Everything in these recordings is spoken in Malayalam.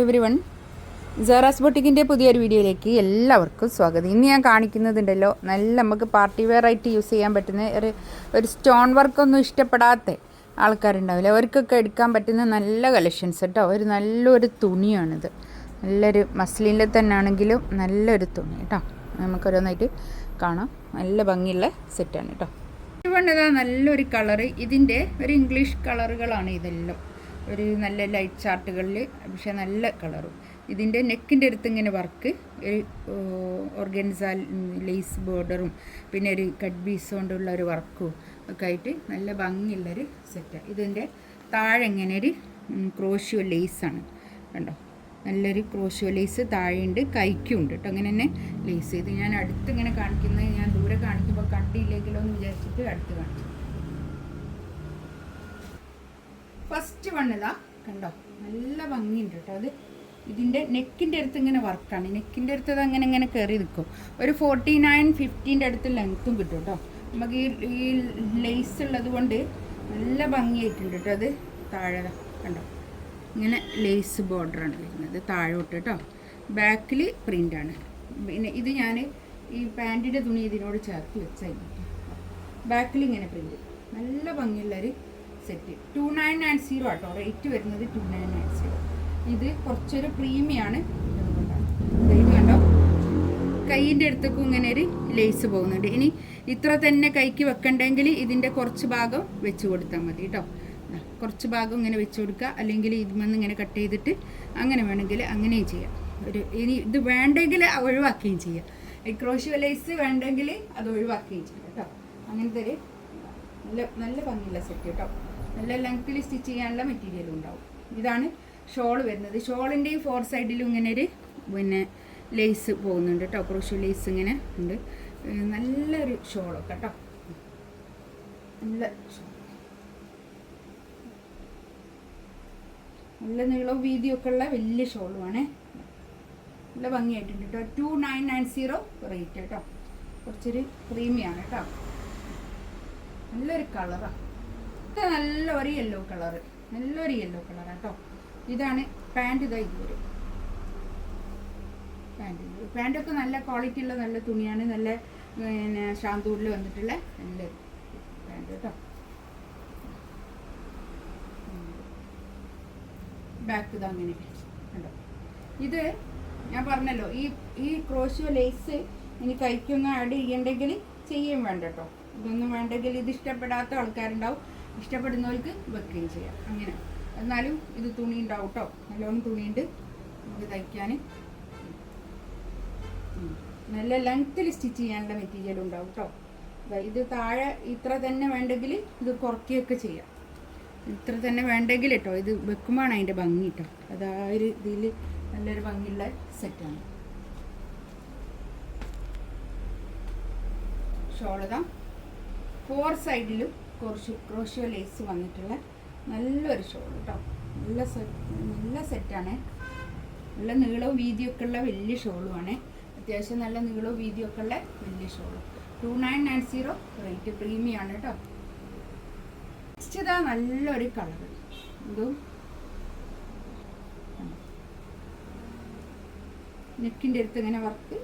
എവരിവൺ, സാറാസ് ബൊട്ടിക്കിൻ്റെ പുതിയൊരു വീഡിയോയിലേക്ക് എല്ലാവർക്കും സ്വാഗതം. ഇന്ന് ഞാൻ കാണിക്കുന്നതുണ്ടല്ലോ, നല്ല നമുക്ക് പാർട്ടി വെയർ ആയിട്ട് യൂസ് ചെയ്യാൻ പറ്റുന്ന ഒരു സ്റ്റോൺ വർക്കൊന്നും ഇഷ്ടപ്പെടാത്ത ആൾക്കാരുണ്ടാവില്ല, അവർക്കൊക്കെ എടുക്കാൻ പറ്റുന്ന നല്ല കളക്ഷൻസ് കേട്ടോ. ഒരു നല്ലൊരു തുണിയാണിത്, നല്ലൊരു മസ്ലിനിൽ തന്നെ ആണെങ്കിലും നല്ലൊരു തുണി കേട്ടോ. നമുക്കൊരോന്നായിട്ട് കാണാം. നല്ല ഭംഗിയുള്ള സെറ്റാണ് കേട്ടോ. ഇതാ നല്ലൊരു കളറ്, ഇതിൻ്റെ ഒരു ഇംഗ്ലീഷ് കളറുകളാണ് ഇതെല്ലാം. ഒരു നല്ല ലൈറ്റ് ചാർട്ടുകളിൽ, പക്ഷേ നല്ല കളറും. ഇതിൻ്റെ നെക്കിൻ്റെ അടുത്ത് ഇങ്ങനെ വർക്ക്, ഒരു ഓർഗൻസ ലേസ് ബോർഡറും പിന്നെ ഒരു കട്ട് പീസ് കൊണ്ടുള്ള ഒരു വർക്കും ഒക്കെ ആയിട്ട് നല്ല ഭംഗിയുള്ളൊരു സെറ്റ്. ഇതിൻ്റെ താഴെ ഇങ്ങനെ ഒരു ക്രോഷ്യോ ലേസാണ് കണ്ടോ. നല്ലൊരു ക്രോഷ്യോ ലേസ് താഴെയുണ്ട്, കൈക്കുണ്ട് കേട്ടോ. അങ്ങനെ തന്നെ ലേസ് ചെയ്ത് ഞാൻ അടുത്ത് ഇങ്ങനെ കാണിക്കുന്നത്, ഞാൻ ദൂരെ കാണിക്കുമ്പോൾ കണ്ടില്ലെങ്കിലോ എന്ന് വിചാരിച്ചിട്ട് അടുത്ത് കാണിച്ചു. ഫസ്റ്റ് വൺ ഇതാ കണ്ടോ, നല്ല ഭംഗിയുണ്ട് കേട്ടോ. അത് ഇതിൻ്റെ നെക്കിൻ്റെ അടുത്ത് ഇങ്ങനെ വർക്കാണ്, നെക്കിൻ്റെ അടുത്ത് അത് അങ്ങനെ ഇങ്ങനെ കയറി നിൽക്കും. ഒരു 49-50 അടുത്ത് ലെങ്ത്തും കിട്ടും കേട്ടോ. നമുക്ക് ഈ ലേസ് ഉള്ളത് കൊണ്ട് നല്ല ഭംഗിയായിട്ടുണ്ട് കേട്ടോ. അത് താഴെ കണ്ടോ, ഇങ്ങനെ ലേസ് ബോർഡറാണ് വരുന്നത് താഴോട്ട് കേട്ടോ. ബാക്കിൽ പ്രിൻ്റാണ്. പിന്നെ ഇത് ഞാൻ ഈ പാൻറ്റിൻ്റെ തുണി ഇതിനോട് ചേർത്ത് വെച്ചായിരുന്നു. ബാക്കിൽ ഇങ്ങനെ പ്രിൻ്റ്, നല്ല ഭംഗിയുള്ളൊരു സെറ്റ്. 2990 കേട്ടോ റേറ്റ് വരുന്നത്. 2990. ഇത് കുറച്ചൊരു പ്രീമിയാണ്. ഇത് കണ്ടോ, കൈയിൻ്റെ അടുത്തേക്കും ഇങ്ങനെ ഒരു ലേസ് പോകുന്നുണ്ട്. ഇനി ഇത്ര തന്നെ കൈക്ക് വെക്കണ്ടെങ്കിൽ ഇതിൻ്റെ കുറച്ച് ഭാഗം വെച്ച് കൊടുത്താൽ മതി കേട്ടോ. കുറച്ച് ഭാഗം ഇങ്ങനെ വെച്ച് കൊടുക്കുക, അല്ലെങ്കിൽ ഇതിൽ ഇങ്ങനെ കട്ട് ചെയ്തിട്ട് അങ്ങനെ വേണമെങ്കിൽ അങ്ങനെയും ചെയ്യാം. ഇനി ഇത് വേണ്ടെങ്കിൽ ഒഴിവാക്കുകയും ചെയ്യാം. ഈ ക്രോഷ്യോ ലേസ് വേണ്ടെങ്കിൽ അത് ഒഴിവാക്കുകയും ചെയ്യാം കേട്ടോ. അങ്ങനത്തെ ഒരു നല്ല ഭംഗിയുള്ള സെറ്റ് കേട്ടോ. നല്ല ലെങ്ത്തിൽ സ്റ്റിച്ച് ചെയ്യാനുള്ള മെറ്റീരിയലും ഉണ്ടാവും. ഇതാണ് ഷോൾ വരുന്നത്. ഷോളിൻ്റെ ഈ 4 സൈഡിലും ഇങ്ങനെ ഒരു പിന്നെ ലേസ് പോകുന്നുണ്ട് കേട്ടോ. ക്രോഷ്യോ ലേസ് ഇങ്ങനെ ഉണ്ട്. നല്ലൊരു ഷോളൊക്കെ കേട്ടോ. നല്ല ഷോൾ, നല്ല നീളവും വീതിയൊക്കെ ഉള്ള വലിയ ഷോളുമാണ്. നല്ല ഭംഗിയായിട്ടുണ്ട് കേട്ടോ. 2990 റേറ്റ് കേട്ടോ. കുറച്ചൊരു പ്രീമിയാണ് കേട്ടോ. നല്ലൊരു കളറാണ്. ഇത് നല്ലൊരു യെല്ലോ കളറ്, നല്ലൊരു യെല്ലോ കളറാണ് കേട്ടോ. ഇതാണ് പാൻറ്റ്. ഇതാ ഇത് വരും പാൻറ്റൊക്കെ നല്ല ക്വാളിറ്റി ഉള്ള നല്ല തുണിയാണ്. നല്ല പിന്നെ ഷാന്തൂരിൽ വന്നിട്ടുള്ള നല്ലൊരു പാൻറ്റ് കേട്ടോ. ബാക്ക് ഇതാ അങ്ങനെ കണ്ടോ. ഇത് ഞാൻ പറഞ്ഞല്ലോ, ഈ ക്രോഷ്യോ ലേസ് ഇനി കൈക്കൊന്നും ആഡ് ചെയ്യണ്ടെങ്കിൽ ചെയ്യും വേണ്ട കേട്ടോ. ഇതൊന്നും വേണ്ടെങ്കിൽ ഇത് ഇഷ്ടപ്പെടാത്ത ആൾക്കാരുണ്ടാവും, ഇഷ്ടപ്പെടുന്നവർക്ക് വെക്കുകയും ചെയ്യാം അങ്ങനെ. എന്നാലും ഇത് തുണി ഉണ്ടാവും കേട്ടോ, നല്ലോണം തുണിയുണ്ട് നമുക്ക് തയ്ക്കാൻ. നല്ല ലെങ്ത്തിൽ സ്റ്റിച്ച് ചെയ്യാനുള്ള മെറ്റീരിയൽ ഉണ്ടാവും കേട്ടോ. ഇത് താഴെ ഇത്ര തന്നെ വേണ്ടെങ്കിൽ ഇത് കുറയ്ക്കുകയൊക്കെ ചെയ്യാം. ഇത്ര തന്നെ വേണ്ടെങ്കിൽ കേട്ടോ. ഇത് വെക്കുമ്പോഴാണ് അതിൻ്റെ ഭംഗി കേട്ടോ. അത് ആ ഒരു ഇതിൽ നല്ലൊരു ഭംഗിയുള്ള സെറ്റാണ്. ഷോളതാ 4 സൈഡിലും ക്രോഷ്യോ ലേസ് വന്നിട്ടുള്ള നല്ലൊരു ഷോൾ കേട്ടോ. നല്ല സെറ്റാണ്. നല്ല നീളവും വീതിയൊക്കെ ഉള്ള വലിയ ഷോളുമാണ്. അത്യാവശ്യം നല്ല നീളവും വീതിയൊക്കെ ഉള്ള വലിയ ഷോള്. 2990 റേറ്റ് പ്രീമിയാണ് കേട്ടോ. നെക്സ്റ്റ് ഇതാ നല്ലൊരു കളർ. ഇതും നെക്കിൻ്റെ അടുത്ത് ഇങ്ങനെ വർക്ക്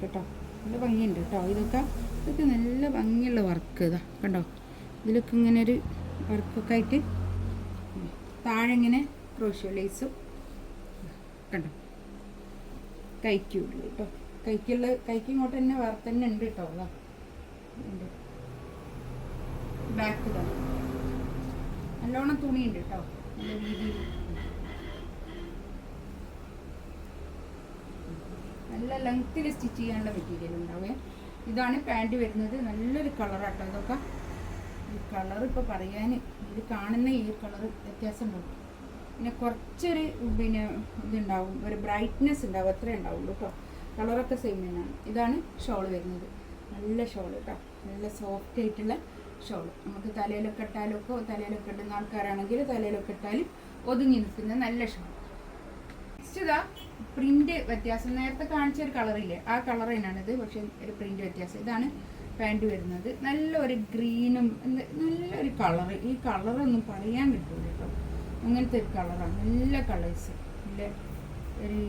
കേട്ടോ. നല്ല ഭംഗിയുണ്ട് കേട്ടോ. ഇതൊക്കെ നല്ല ഭംഗിയുള്ള വർക്ക്. ഇതാ കണ്ടോ, ഇതിലൊക്കെ ഇങ്ങനെ ഒരു വർക്കൊക്കെ ആയിട്ട് താഴെ ഇങ്ങനെ ക്രോഷ്യോ ലേസും കണ്ടോ. കൈക്കുള്ളൂ കേട്ടോ. കൈക്ക് ഇങ്ങോട്ട് തന്നെ വർക്ക് തന്നെ ഉണ്ട് കേട്ടോ. അതാ ഉണ്ട്. ബാക്ക് ഇതാ നല്ലോണം തുണിയുണ്ട് കേട്ടോ. നല്ല രീതിയിൽ നല്ല ലെങ്ത്തിൽ സ്റ്റിച്ച് ചെയ്യാനുള്ള മെറ്റീരിയൽ ഉണ്ടാവേ. ഇതാണ് പാൻറ്റ് വരുന്നത്. നല്ലൊരു കളറാട്ടോ. ഇതൊക്കെ ഈ കളർ ഇപ്പോൾ പറയാൻ, ഇത് കാണുന്ന ഈ കളർ വ്യത്യാസം ഉണ്ടാവും. പിന്നെ കുറച്ചൊരു പിന്നെ ഇതുണ്ടാവും, ഒരു ബ്രൈറ്റ്നെസ് ഉണ്ടാവും, അത്രേ ഉണ്ടാവുള്ളൂ കേട്ടോ. കളറൊക്കെ സെയിം തന്നെയാണ്. ഇതാണ് ഷോൾ വരുന്നത്. നല്ല ഷോൾ കേട്ടോ. നല്ല സോഫ്റ്റ് ആയിട്ടുള്ള ഷോൾ. നമുക്ക് തലയിലൊക്കെ ഇടുന്ന ആൾക്കാരാണെങ്കിൽ തലയിലൊക്കെ ഇട്ടാലും ഒതുങ്ങി നിൽക്കുന്ന നല്ല ഷോൾ. നെക്സ്റ്റ് ഇതാ പ്രിന്റ് വ്യത്യാസം. നേരത്തെ കാണിച്ച ഒരു കളറില്ലേ, ആ കളർ തന്നെയാണിത്, പക്ഷെ ഒരു പ്രിന്റ് വ്യത്യാസം. ഇതാണ് പാൻറ്റ് വരുന്നത്. നല്ലൊരു ഗ്രീനും നല്ലൊരു കളറ്. ഈ കളറൊന്നും പറയാൻ കിട്ടില്ല കേട്ടോ. അങ്ങനത്തെ ഒരു കളറാണ്. നല്ല കളേഴ്സ്, നല്ല ഒരു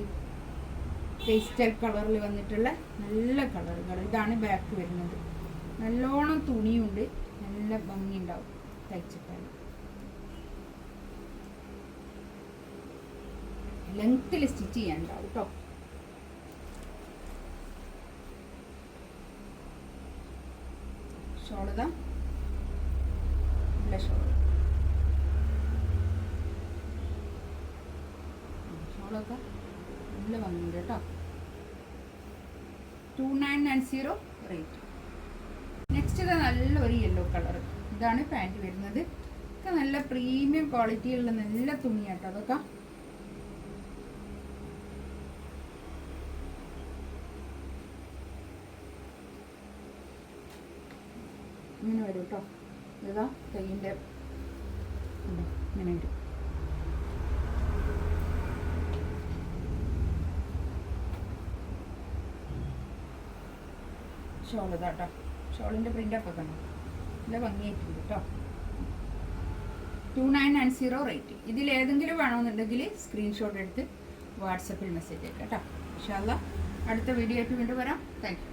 പേസ്റ്റൽ കളറിൽ വന്നിട്ടുള്ള നല്ല കളറുകൾ. ഇതാണ് ബാക്ക് വരുന്നത്. നല്ലോണം തുണിയുണ്ട്, നല്ല ഭംഗിയുണ്ടാവും തയ്ച്ചിട്ടാൽ. ലെങ്ത്തിൽ സ്റ്റിച്ച് ചെയ്യാനുണ്ടാവും കേട്ടോ. ഷോളതാ നല്ല ഷോളൊക്കെ നല്ല ഭംഗിയുണ്ട് കേട്ടോ. 2990 റേറ്റ്. നെക്സ്റ്റ് ഇത് നല്ലൊരു യെല്ലോ കളർ. ഇതാണ് പാൻറ് വരുന്നത്. ഒക്കെ നല്ല പ്രീമിയം ക്വാളിറ്റിയുള്ള നല്ല തുണിയാട്ടോ. അതൊക്കെ ഇങ്ങനെ വരും കേട്ടോ. ഇതാ കയ്യിൻ്റെ ഇങ്ങനെ വരും. ഷോൾ ഇതാട്ടോ. ഷോളിൻ്റെ പ്രിൻ്റൊക്കെ കണ്ടോ, നല്ല ഭംഗിയായിട്ടുണ്ട് കേട്ടോ. 2990 റേറ്റ്. ഇതിലേതെങ്കിലും വേണമെന്നുണ്ടെങ്കിൽ സ്ക്രീൻഷോട്ട് എടുത്ത് വാട്സപ്പിൽ മെസ്സേജ് അയക്കാം കേട്ടോ. ഇൻഷാ അല്ലാഹ് അടുത്ത വീഡിയോ ആയിട്ട് വീണ്ടും വരാം. Thank you.